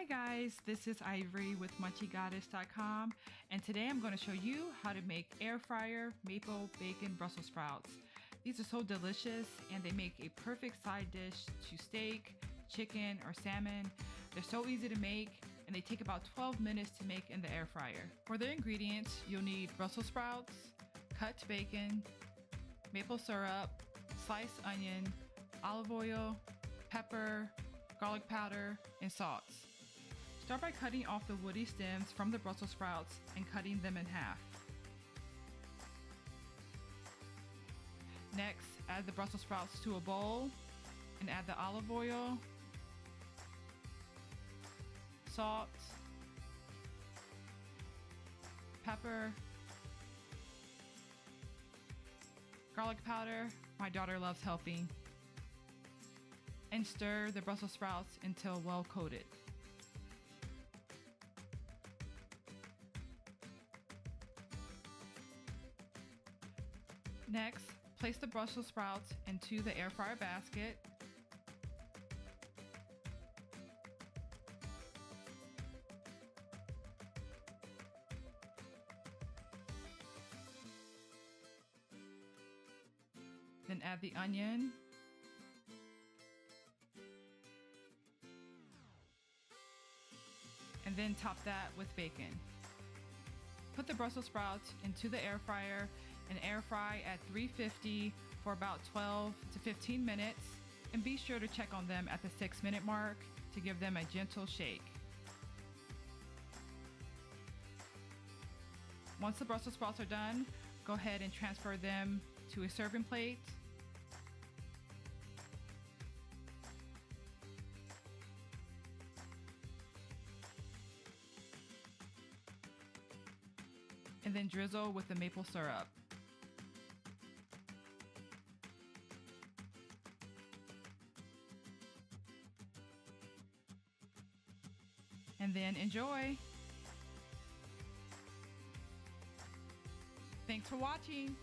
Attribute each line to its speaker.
Speaker 1: Hi guys, this is Ivory with munchygoddess.com, and today I'm going to show you how to make air fryer maple bacon Brussels sprouts. These are so delicious and they make a perfect side dish to steak, chicken, or salmon. They're so easy to make and they take about 12 minutes to make in the air fryer. For the ingredients, you'll need Brussels sprouts, cut bacon, maple syrup, sliced onion, olive oil, pepper, garlic powder, and salt. Start by cutting off the woody stems from the Brussels sprouts and cutting them in half. Next, add the Brussels sprouts to a bowl and add the olive oil, salt, pepper, garlic powder. My daughter loves healthy. And stir the Brussels sprouts until well coated. Next, place the Brussels sprouts into the air fryer basket. Then add the onion. And then top that with bacon. Put the Brussels sprouts into the air fryer and air fry at 350 for about 12 to 15 minutes, and be sure to check on them at the 6-minute mark to give them a gentle shake. Once the Brussels sprouts are done, go ahead and transfer them to a serving plate. And then drizzle with the maple syrup. And then enjoy. Thanks for watching.